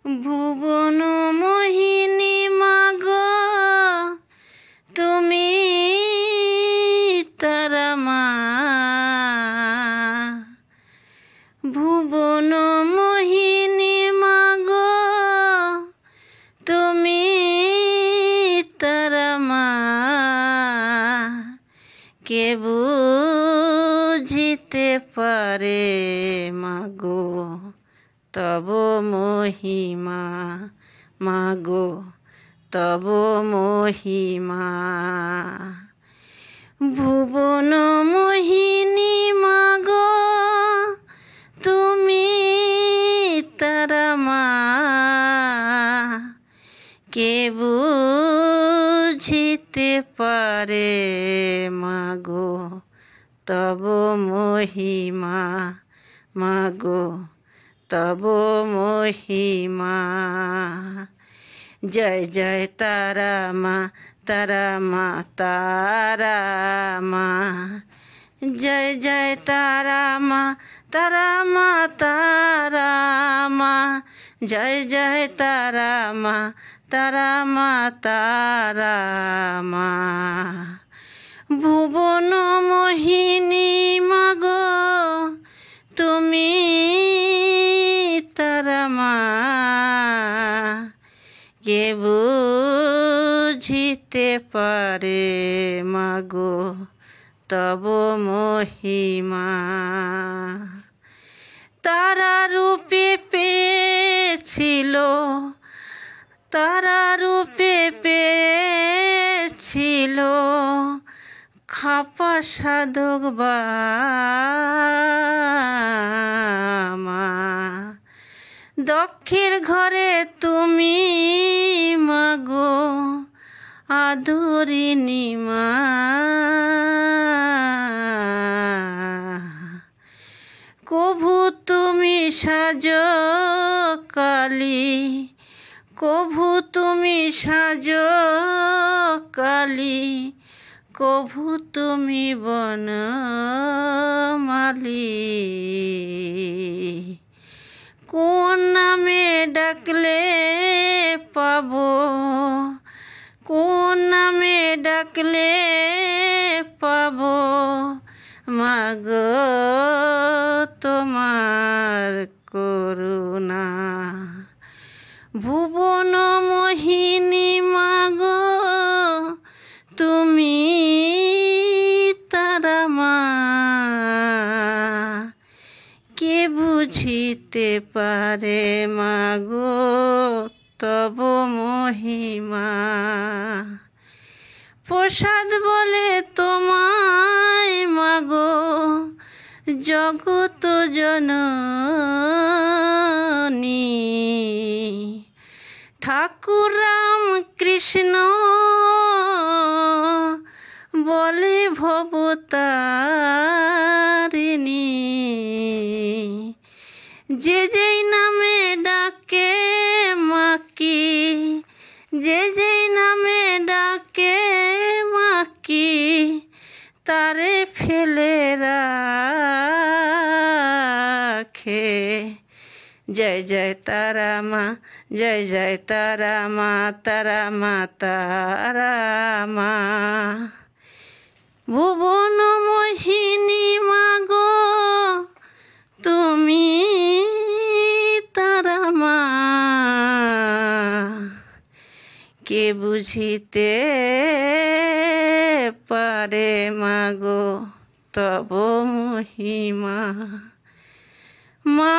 ভুবন মোহিনী মাগো তুমি তারা মা, ভুবন মোহিনী মাগো তুমি তারা মা, কে বুঝিতে পারে মাগো তব মহিমা, মাগো তব মহিমা। ভুবন মোহিনী মাগো তুমি তারা মা, কে বুঝিতে পারে মাগো তব মহিমা, মাগো তব মহিমা। জয় জয় তারা মা, তারা মা, তারা মা, জয় জয় তারা মা, তারা মা, তারা মা, জয় জয় তারা মা, তারা মা, তারা মা। ভুবন মোহিনী মাগো তুমি তারা মা, কে বুঝিতে পারে মাগো তব মহিমা। তারা রূপে পেয়েছিল, তারা রূপে পেয়েছিল খাপা সাধক বামা। দক্ষের ঘরে তুমি মাগো আদরিণী মা, কভু তুমি সাজ কালী, কভু তুমি সাজ কালী, কভু তুমি বনমালী। কোন নামে ডাকলে পাবো, কোন নামে ডাকলে পাবো মাগো তোমার করুণা। ভুবন মোহিনী মাগো তুমি তারা মা, কে বুঝিতে পারে মাগো তব মহিমা। প্রসাদ বলে তোমায় মাগো জগত জননী, ঠাকুর রাম কৃষ্ণ বলে ভবতারিণী। যে যেই নামে ডাকে মাকি, যে যেই নামে ডাকে মাকি, তারে ফেলে রাখে। জয় জয় তারা মা, জয় জয় তারা মা, তারা মা, তারা মা। ভুবন মোহিনী মাগো তুমি তারা মা, কে বুঝিতে পারে মাগো তব মহিমা। মা